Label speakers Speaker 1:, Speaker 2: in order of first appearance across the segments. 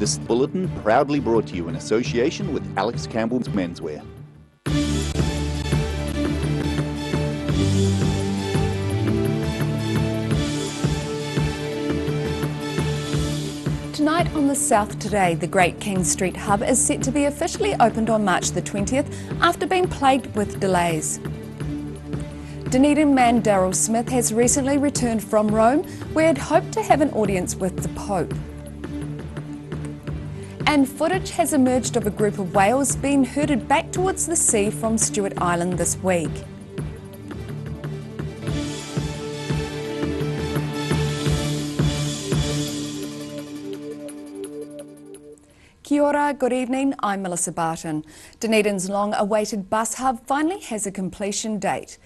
Speaker 1: This bulletin proudly brought to you in association with Alex Campbell's Menswear.
Speaker 2: Tonight on the South Today, the Great King Street Hub is set to be officially opened on March the 20th after being plagued with delays. Dunedin man Daryl Smith has recently returned from Rome, where he'd hoped to have an audience with the Pope. And footage has emerged of a group of whales being herded back towards the sea from Stewart Island this week. Kia ora, good evening, I'm Melissa Barton. Dunedin's long-awaited bus hub finally has a completion date.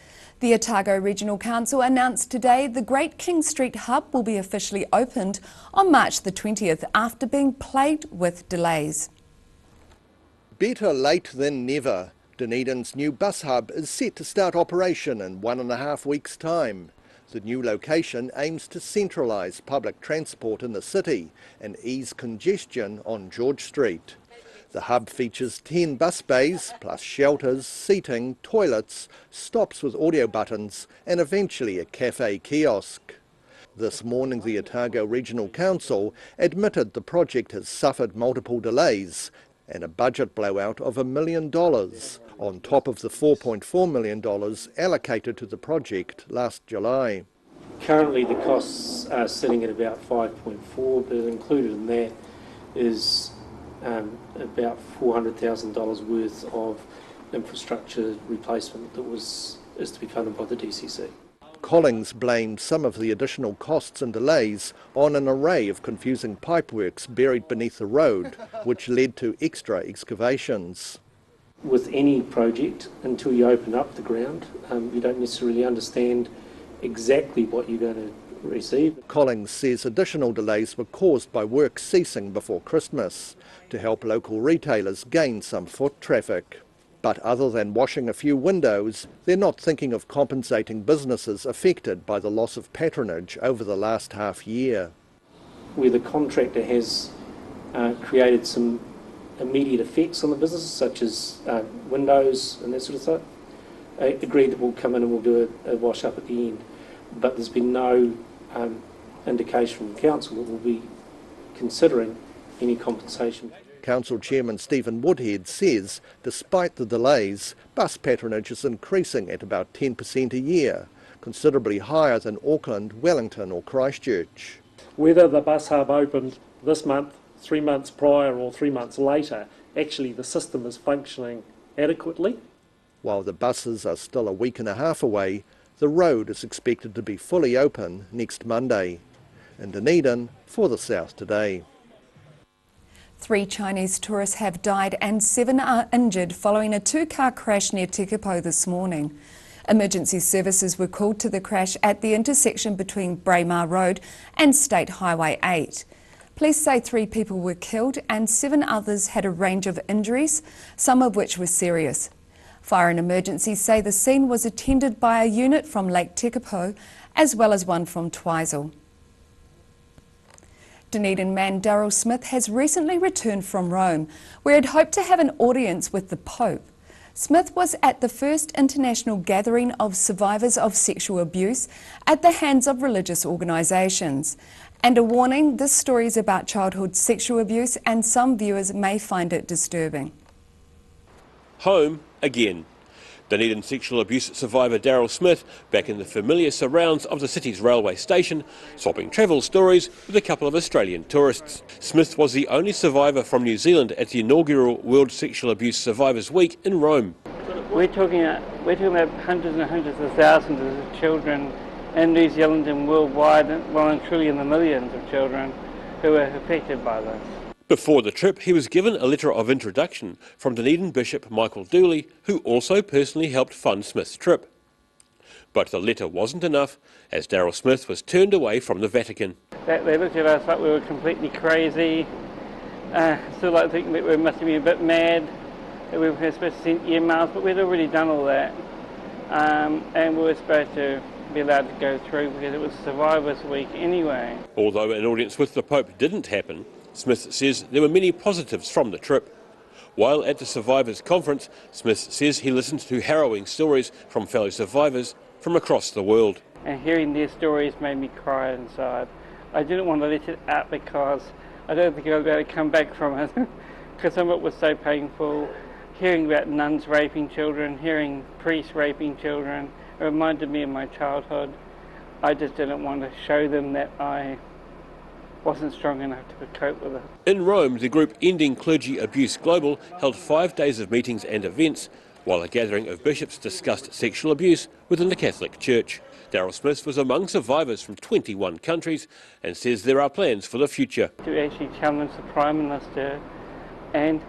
Speaker 2: The Otago Regional Council announced today the Great King Street Hub will be officially opened on March the 20th after being plagued with delays.
Speaker 3: Better late than never. Dunedin's new bus hub is set to start operation in 1.5 weeks' time. The new location aims to centralise public transport in the city and ease congestion on George Street. The hub features 10 bus bays, plus shelters, seating, toilets, stops with audio buttons and eventually a cafe kiosk. This morning the Otago Regional Council admitted the project has suffered multiple delays and a budget blowout of $1 million, on top of the $4.4 million allocated to the project last July.
Speaker 4: Currently the costs are sitting at about 5.4, but included in that is about $400,000 worth of infrastructure replacement that is to be funded by the DCC.
Speaker 3: Collings blamed some of the additional costs and delays on an array of confusing pipeworks buried beneath the road, which led to extra excavations.
Speaker 4: With any project, until you open up the ground, you don't necessarily understand exactly what you're going to receive.
Speaker 3: Collings says additional delays were caused by work ceasing before Christmas to help local retailers gain some foot traffic. But other than washing a few windows, they're not thinking of compensating businesses affected by the loss of patronage over the last half year.
Speaker 4: Where the contractor has created some immediate effects on the businesses, such as windows and that sort of stuff, agreed that we'll come in and we'll do a wash up at the end. But there's been no indication from the council that we'll be considering any compensation.
Speaker 3: Council Chairman Stephen Woodhead says despite the delays, bus patronage is increasing at about 10% a year, considerably higher than Auckland, Wellington or Christchurch.
Speaker 5: Whether the bus hub opened this month, 3 months prior or 3 months later, actually the system is functioning adequately.
Speaker 3: While the buses are still a week and a half away, the road is expected to be fully open next Monday. In Dunedin, for the South Today.
Speaker 2: 3 Chinese tourists have died and 7 are injured following a 2-car crash near Tekapo this morning. Emergency services were called to the crash at the intersection between Braemar Road and State Highway 8. Police say 3 people were killed and 7 others had a range of injuries, some of which were serious. Fire and emergency say the scene was attended by a unit from Lake Tekapo as well as one from Twizel. Dunedin man Daryl Smith has recently returned from Rome, where he'd hoped to have an audience with the Pope. Smith was at the first international gathering of survivors of sexual abuse at the hands of religious organisations. And a warning, this story is about childhood sexual abuse and some viewers may find it disturbing.
Speaker 6: Home again. Dunedin sexual abuse survivor Daryl Smith back in the familiar surrounds of the city's railway station, swapping travel stories with a couple of Australian tourists. Smith was the only survivor from New Zealand at the inaugural World Sexual Abuse Survivors Week in Rome.
Speaker 7: We're talking about hundreds and hundreds of thousands of children in New Zealand and worldwide, well and truly in the millions of children who are affected by this.
Speaker 6: Before the trip, he was given a letter of introduction from Dunedin Bishop Michael Dooley, who also personally helped fund Smith's trip. But the letter wasn't enough, as Daryl Smith was turned away from the Vatican.
Speaker 7: They looked at us like we were completely crazy, still like thinking that we must have been a bit mad, that we were supposed to send emails, but we'd already done all that. And we were supposed to be allowed to go through because it was Survivors Week anyway.
Speaker 6: Although an audience with the Pope didn't happen, Smith says there were many positives from the trip. While at the Survivors Conference, Smith says he listened to harrowing stories from fellow survivors from across the world.
Speaker 7: And hearing their stories made me cry inside. I didn't want to let it out because I don't think I was able to come back from it because some of it was so painful. Hearing about nuns raping children, hearing priests raping children, it reminded me of my childhood. I just didn't want to show them that I wasn't strong enough to cope with it.
Speaker 6: In Rome, the group Ending Clergy Abuse Global held 5 days of meetings and events, while a gathering of bishops discussed sexual abuse within the Catholic Church. Daryl Smith was among survivors from 21 countries and says there are plans for the future.
Speaker 7: To actually challenge the Prime Minister and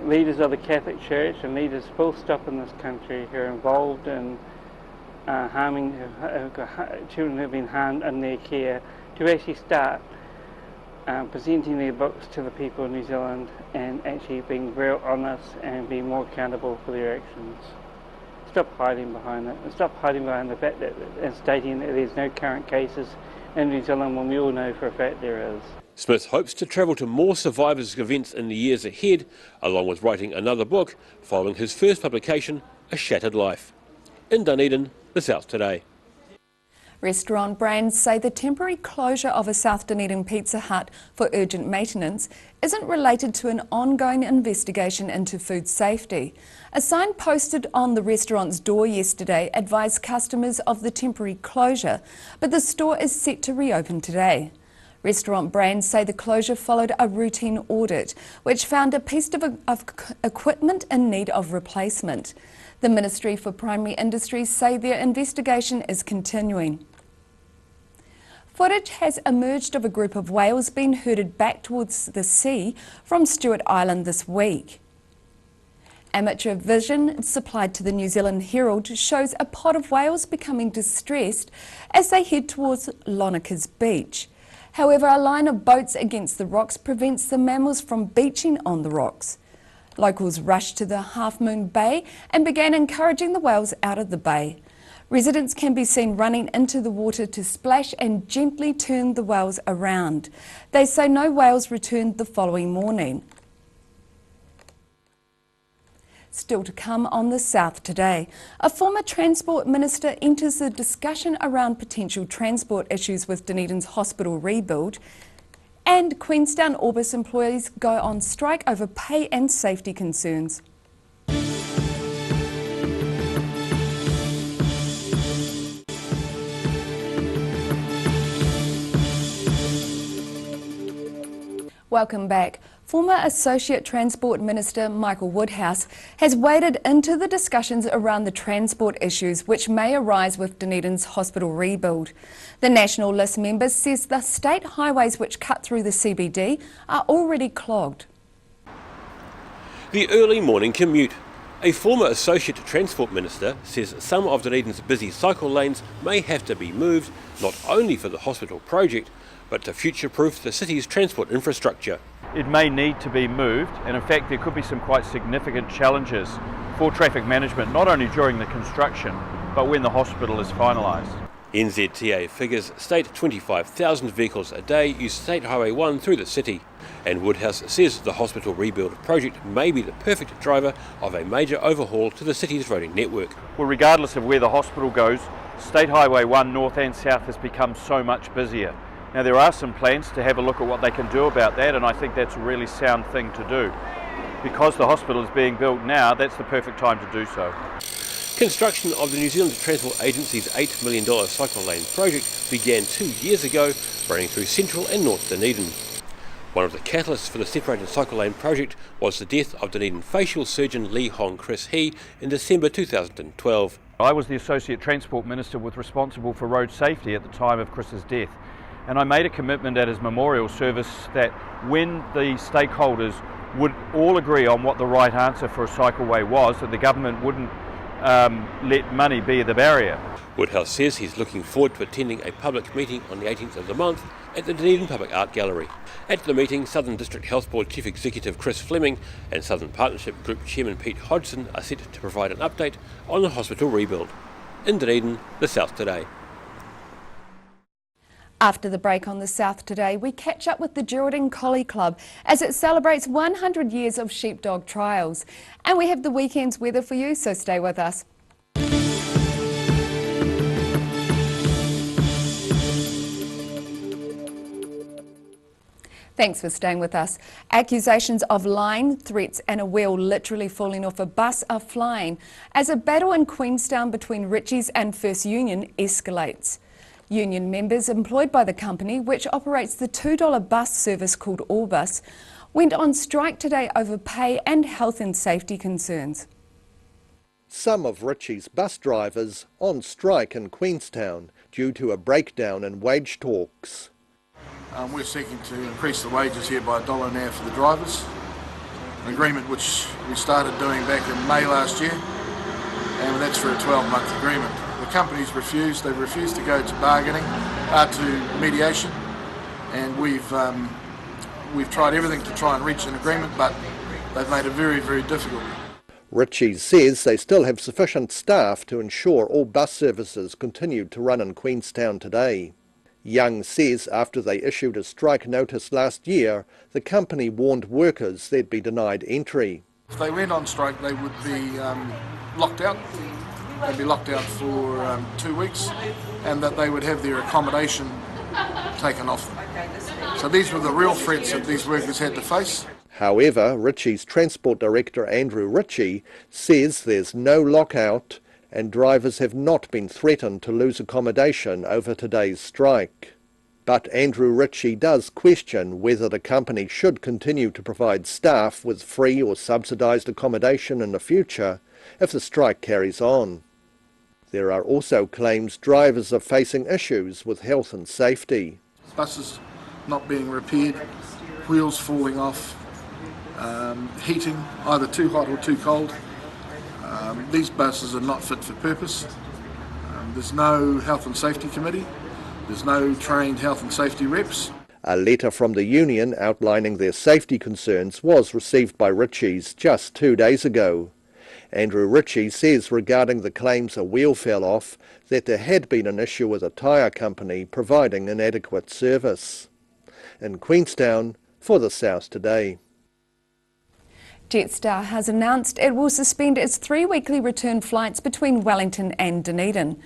Speaker 7: leaders of the Catholic Church and leaders full stop in this country who are involved in harming children who have been harmed in their care, to actually start presenting their books to the people of New Zealand and actually being real honest and being more accountable for their actions. Stop hiding behind it, and stop hiding behind the fact that and stating that there's no current cases in New Zealand when we all know for a fact there is.
Speaker 6: Smith hopes to travel to more survivors' events in the years ahead, along with writing another book following his first publication, A Shattered Life. In Dunedin, the South Today.
Speaker 2: Restaurant brands say the temporary closure of a South Dunedin Pizza Hut for urgent maintenance isn't related to an ongoing investigation into food safety. A sign posted on the restaurant's door yesterday advised customers of the temporary closure, but the store is set to reopen today. Restaurant brands say the closure followed a routine audit, which found a piece of equipment in need of replacement. The Ministry for Primary Industries say their investigation is continuing. Footage has emerged of a group of whales being herded back towards the sea from Stewart Island this week. Amateur vision supplied to the New Zealand Herald shows a pod of whales becoming distressed as they head towards Lonica's beach. However, a line of boats against the rocks prevents the mammals from beaching on the rocks. Locals rushed to the Half Moon Bay and began encouraging the whales out of the bay. Residents can be seen running into the water to splash and gently turn the whales around. They say no whales returned the following morning. Still to come on the South Today, a former Transport Minister enters the discussion around potential transport issues with Dunedin's hospital rebuild, and Queenstown Orbis employees go on strike over pay and safety concerns. Welcome back. Former Associate Transport Minister Michael Woodhouse has waded into the discussions around the transport issues which may arise with Dunedin's hospital rebuild. The National List member says the state highways which cut through the CBD are already clogged.
Speaker 6: The early morning commute. A former Associate Transport Minister says some of Dunedin's busy cycle lanes may have to be moved, not only for the hospital project, but to future-proof the city's transport infrastructure.
Speaker 8: It may need to be moved, and in fact there could be some quite significant challenges for traffic management, not only during the construction, but when the hospital is finalised.
Speaker 6: NZTA figures state 25,000 vehicles a day use State Highway 1 through the city, and Woodhouse says the hospital rebuild project may be the perfect driver of a major overhaul to the city's roading network.
Speaker 8: Well, regardless of where the hospital goes, State Highway 1 north and south has become so much busier. Now there are some plans to have a look at what they can do about that, and I think that's a really sound thing to do. Because the hospital is being built now, that's the perfect time to do so.
Speaker 6: Construction of the New Zealand Transport Agency's $8 million cycle lane project began 2 years ago, running through central and north Dunedin. One of the catalysts for the separated cycle lane project was the death of Dunedin facial surgeon Lee Hong Chris He in December 2012.
Speaker 8: I was the Associate Transport Minister responsible for road safety at the time of Chris's death. And I made a commitment at his memorial service that when the stakeholders would all agree on what the right answer for a cycleway was, that the government wouldn't let money be the barrier.
Speaker 6: Woodhouse says he's looking forward to attending a public meeting on the 18th of the month at the Dunedin Public Art Gallery. At the meeting, Southern District Health Board Chief Executive Chris Fleming and Southern Partnership Group Chairman Pete Hodgson are set to provide an update on the hospital rebuild. In Dunedin, the South Today.
Speaker 2: After the break on the South Today, we catch up with the Dunedin Collie Club as it celebrates 100 years of sheepdog trials. And we have the weekend's weather for you, so stay with us. Thanks for staying with us. Accusations of lying, threats and a wheel literally falling off a bus are flying as a battle in Queenstown between Ritchie's and First Union escalates. Union members employed by the company, which operates the $2 bus service called Allbus, went on strike today over pay and health and safety concerns.
Speaker 3: Some of Ritchie's bus drivers on strike in Queenstown due to a breakdown in wage talks.
Speaker 9: We're seeking to increase the wages here by $1 an hour for the drivers, an agreement which we started doing back in May last year, and that's for a 12-month agreement. The companies refused. They refused to go to bargaining, to mediation, and we've tried everything to try and reach an agreement, but they've made it very, very difficult.
Speaker 3: Ritchie's says they still have sufficient staff to ensure all bus services continued to run in Queenstown today. Young says after they issued a strike notice last year, the company warned workers they'd be denied entry.
Speaker 9: If they went on strike, they would be locked out. They'd be locked out for 2 weeks, and that they would have their accommodation taken off them. So these were the real threats that these workers had to face.
Speaker 3: However, Ritchie's Transport Director Andrew Ritchie says there's no lockout and drivers have not been threatened to lose accommodation over today's strike. But Andrew Ritchie does question whether the company should continue to provide staff with free or subsidised accommodation in the future if the strike carries on. There are also claims drivers are facing issues with health and safety.
Speaker 9: Buses not being repaired, wheels falling off, heating either too hot or too cold. These buses are not fit for purpose. There's no health and safety committee. There's no trained health and safety reps.
Speaker 3: A letter from the union outlining their safety concerns was received by Ritchie's just 2 days ago. Andrew Ritchie says regarding the claims a wheel fell off that there had been an issue with a tyre company providing inadequate service. In Queenstown, for the South Today.
Speaker 2: Jetstar has announced it will suspend its 3 weekly return flights between Wellington and Dunedin.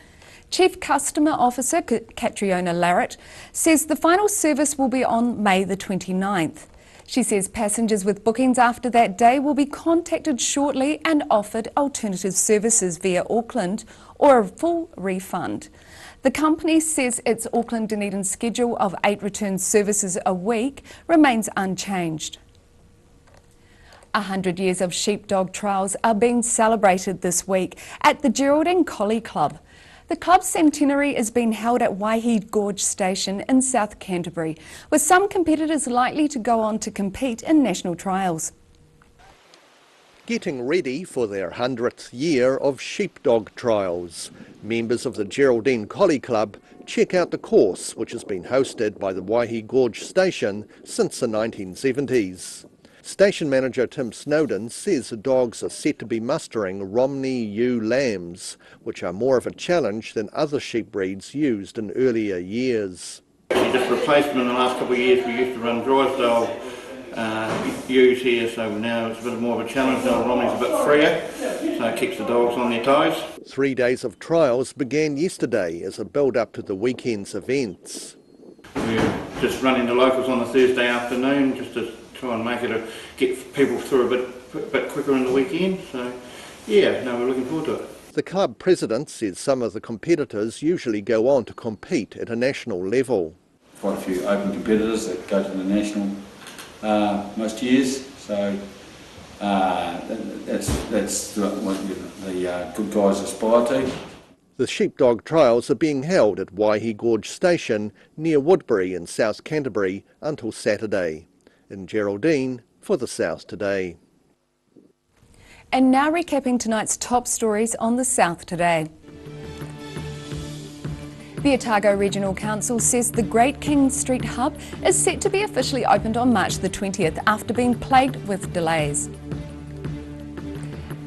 Speaker 2: Chief Customer Officer Catriona Larratt says the final service will be on May the 29th. She says passengers with bookings after that day will be contacted shortly and offered alternative services via Auckland or a full refund. The company says its Auckland-Dunedin schedule of 8 return services a week remains unchanged. 100 years of sheepdog trials are being celebrated this week at the Dunedin Collie Club. The club's centenary is being held at Waihi Gorge Station in South Canterbury, with some competitors likely to go on to compete in national trials.
Speaker 3: Getting ready for their 100th year of sheepdog trials, members of the Dunedin Collie Club check out the course, which has been hosted by the Waihi Gorge Station since the 1970s. Station manager Tim Snowden says the dogs are set to be mustering Romney ewe lambs, which are more of a challenge than other sheep breeds used in earlier years.
Speaker 10: We just replaced them in the last couple of years. We used to run Drysdale ewes here, so now it's a bit more of a challenge. Now Romney's a bit freer, so it keeps the dogs on their toes.
Speaker 3: 3 days of trials began yesterday as a build-up to the weekend's events.
Speaker 10: We're just running the locals on a Thursday afternoon just to try and make it get people through a bit quicker in the weekend. So yeah, no, we're looking forward to it.
Speaker 3: The club president says some of the competitors usually go on to compete at a national level.
Speaker 11: Quite a few open competitors that go to the national most years, so that's what the good guys aspire to.
Speaker 3: The sheepdog trials are being held at Waihi Gorge Station near Woodbury in South Canterbury until Saturday. In Geraldine for the South Today.
Speaker 2: And now recapping tonight's top stories on the South Today. The Otago Regional Council says the Great King Street Hub is set to be officially opened on March the 20th after being plagued with delays.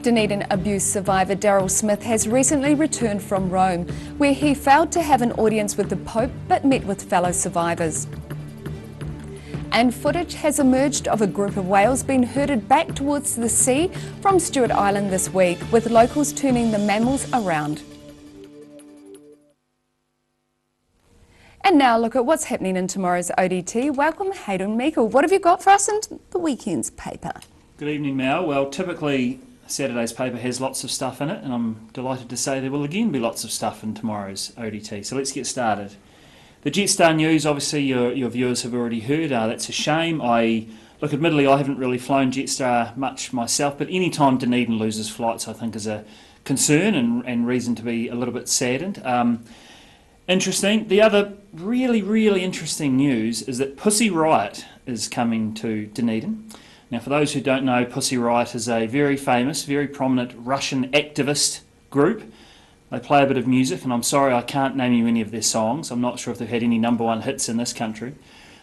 Speaker 2: Dunedin abuse survivor Daryl Smith has recently returned from Rome, where he failed to have an audience with the Pope but met with fellow survivors. And footage has emerged of a group of whales being herded back towards the sea from Stewart Island this week, with locals turning the mammals around. And now look at what's happening in tomorrow's ODT. Welcome, Hayden Meikle. What have you got for us in the weekend's paper?
Speaker 12: Good evening, Mel. Well, typically Saturday's paper has lots of stuff in it, and I'm delighted to say there will again be lots of stuff in tomorrow's ODT. So let's get started. The Jetstar news, obviously your viewers have already heard. That's a shame. Admittedly, I haven't really flown Jetstar much myself, but any time Dunedin loses flights, I think is a concern and reason to be a little bit saddened. Interesting. The other really interesting news is that Pussy Riot is coming to Dunedin. Now, for those who don't know, Pussy Riot is a very famous, very prominent Russian activist group. They play a bit of music, and I'm sorry I can't name you any of their songs. I'm not sure if they've had any #1 hits in this country.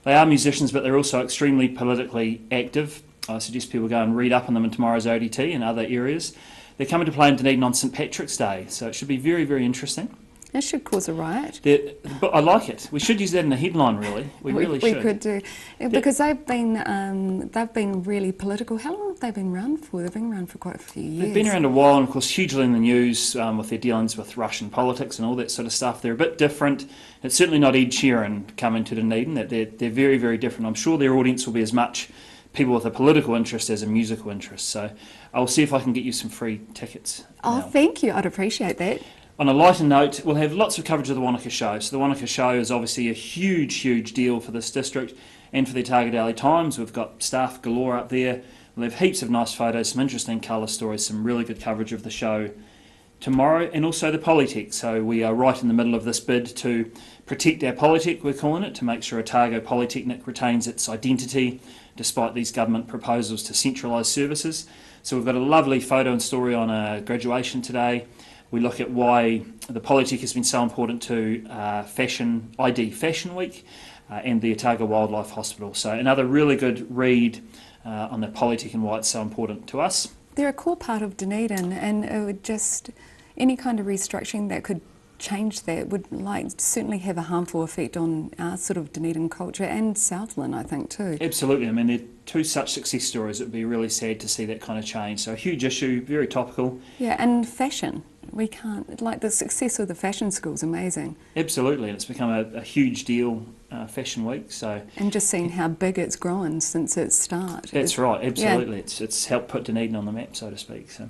Speaker 12: They are musicians, but they're also extremely politically active. I suggest people go and read up on them in tomorrow's ODT and other areas. They're coming to play in Dunedin on St Patrick's Day, so it should be very interesting.
Speaker 2: That should cause a riot.
Speaker 12: But I like it. We should use that in the headline, really. We really should.
Speaker 2: We could do. Because they've been really political. How long have they been around for? They've been around for quite a few years.
Speaker 12: They've been around a while, and of course hugely in the news with their dealings with Russian politics and all that sort of stuff. They're a bit different. It's certainly not Ed Sheeran coming to Dunedin. They're very different. I'm sure their audience will be as much people with a political interest as a musical interest. So I'll see if I can get you some free tickets.
Speaker 2: Oh, thank you. I'd appreciate that.
Speaker 12: On a lighter note, we'll have lots of coverage of the Wanaka Show. So the Wanaka Show is obviously a huge deal for this district and for the Otago Daily Times. We've got staff galore up there. We'll have heaps of nice photos, some interesting colour stories, some really good coverage of the show tomorrow, and also the Polytech. So we are right in the middle of this bid to protect our Polytech, we're calling it, to make sure Otago Polytechnic retains its identity despite these government proposals to centralise services. So we've got a lovely photo and story on a graduation today. We look at why the Polytech has been so important to ID Fashion Week and the Otago Wildlife Hospital. So another really good read on the Polytech and why it's so important to us.
Speaker 2: They're a core part of Dunedin, and it would just, any kind of restructuring that could change that would certainly have a harmful effect on our sort of Dunedin culture and Southland, I think, too.
Speaker 12: Absolutely. I mean, they're two such success stories. It would be really sad to see that kind of change. So a huge issue, very topical.
Speaker 2: Yeah, and fashion. We can't, the success of the fashion school is amazing.
Speaker 12: Absolutely, and it's become a huge deal, Fashion Week. So,
Speaker 2: and just seeing how big it's grown since its start.
Speaker 12: That's right, absolutely. Yeah. It's helped put Dunedin on the map, so to speak. So,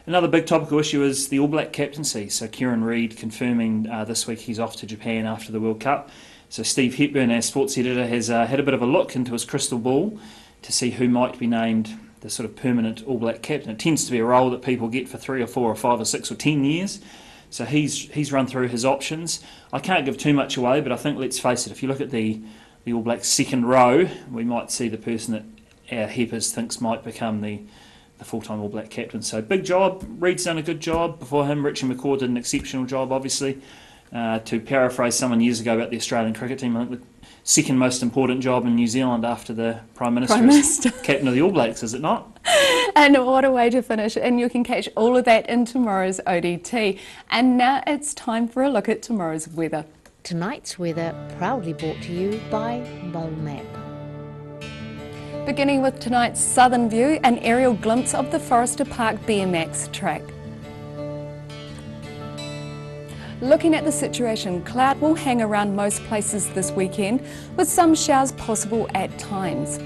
Speaker 12: another big topical issue is the All Black captaincy. So Kieran Reid confirming this week he's off to Japan after the World Cup. So Steve Hepburn, our sports editor, has had a bit of a look into his crystal ball to see who might be named the sort of permanent All Black captain. It tends to be a role that people get for 3 or 4 or 5 or 6 or 10 years. So he's run through his options. I can't give too much away, but I think, let's face it, if you look at the All Blacks second row, we might see the person that our Heppers thinks might become the full-time All Black captain. So big job. Reid's done a good job. Before him, Richie McCaw did an exceptional job, obviously. To paraphrase someone years ago about the Australian cricket team, I think the second most important job in New Zealand after the Prime Minister is captain of the All Blacks, is it not?
Speaker 2: And what a way to finish. And you can catch all of that in tomorrow's ODT. And now it's time for a look at tomorrow's weather.
Speaker 13: Tonight's weather proudly brought to you by Bowl Map.
Speaker 2: Beginning with tonight's southern view, an aerial glimpse of the Forrester Park BMX track. Looking at the situation, cloud will hang around most places this weekend, with some showers possible at times.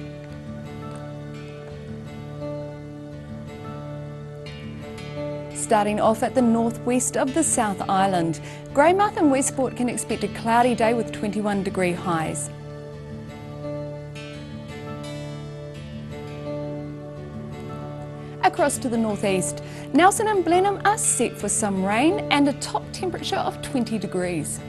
Speaker 2: Starting off at the northwest of the South Island, Greymouth and Westport can expect a cloudy day with 21-degree highs. Across to the northeast, Nelson and Blenheim are set for some rain and a top temperature of 20 degrees.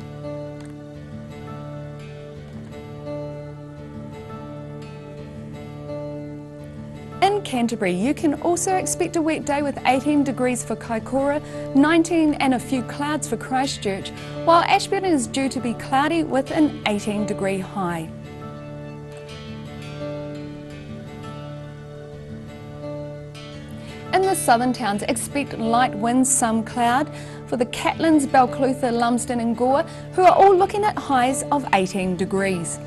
Speaker 2: In Canterbury, you can also expect a wet day with 18 degrees for Kaikoura, 19 and a few clouds for Christchurch, while Ashburton is due to be cloudy with an 18-degree high. In the the southern towns, expect light winds, some cloud. For the Catlins, Balclutha, Lumsden and Gore, who are all looking at highs of 18 degrees.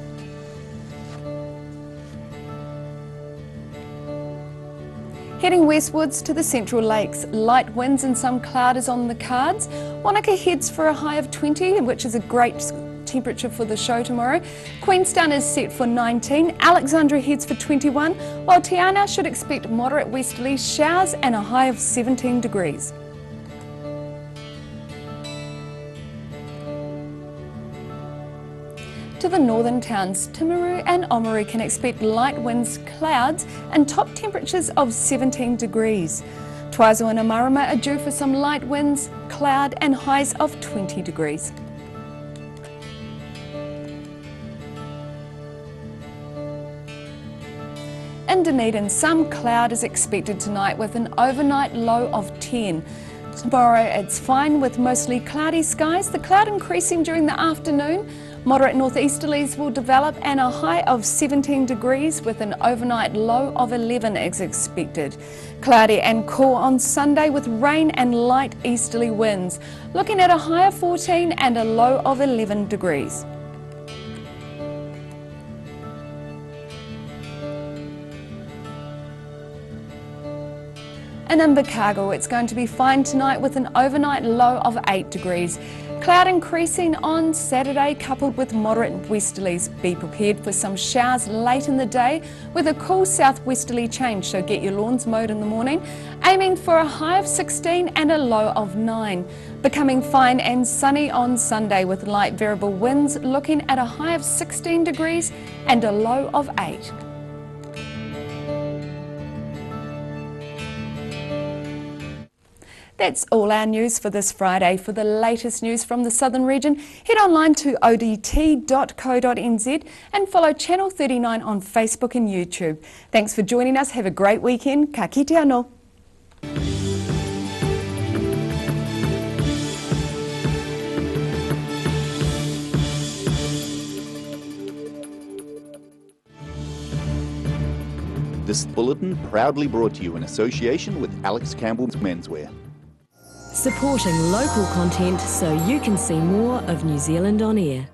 Speaker 2: Heading westwards to the Central Lakes, light winds and some cloud is on the cards. Wanaka heads for a high of 20, which is a great temperature for the show tomorrow. Queenstown is set for 19, Alexandra heads for 21, while Te Anau should expect moderate westerly showers and a high of 17 degrees. To the northern towns, Timaru and Oamaru can expect light winds, clouds and top temperatures of 17 degrees. Tuazu and Amarama are due for some light winds, cloud and highs of 20 degrees. In Dunedin, some cloud is expected tonight with an overnight low of 10. Tomorrow it's fine with mostly cloudy skies, the cloud increasing during the afternoon. Moderate northeasterlies will develop and a high of 17 degrees with an overnight low of 11 is expected. Cloudy and cool on Sunday with rain and light easterly winds, looking at a high of 14 and a low of 11 degrees. In Invercargill, it's going to be fine tonight with an overnight low of 8 degrees. Cloud increasing on Saturday coupled with moderate westerlies. Be prepared for some showers late in the day with a cool southwesterly change, so get your lawns mowed in the morning. Aiming for a high of 16 and a low of 9. Becoming fine and sunny on Sunday with light variable winds, looking at a high of 16 degrees and a low of 8. That's all our news for this Friday. For the latest news from the southern region, head online to odt.co.nz and follow Channel 39 on Facebook and YouTube. Thanks for joining us. Have a great weekend. Ka kite anō.
Speaker 1: This bulletin proudly brought to you in association with Alex Campbell's Menswear.
Speaker 14: Supporting local content so you can see more of New Zealand on air.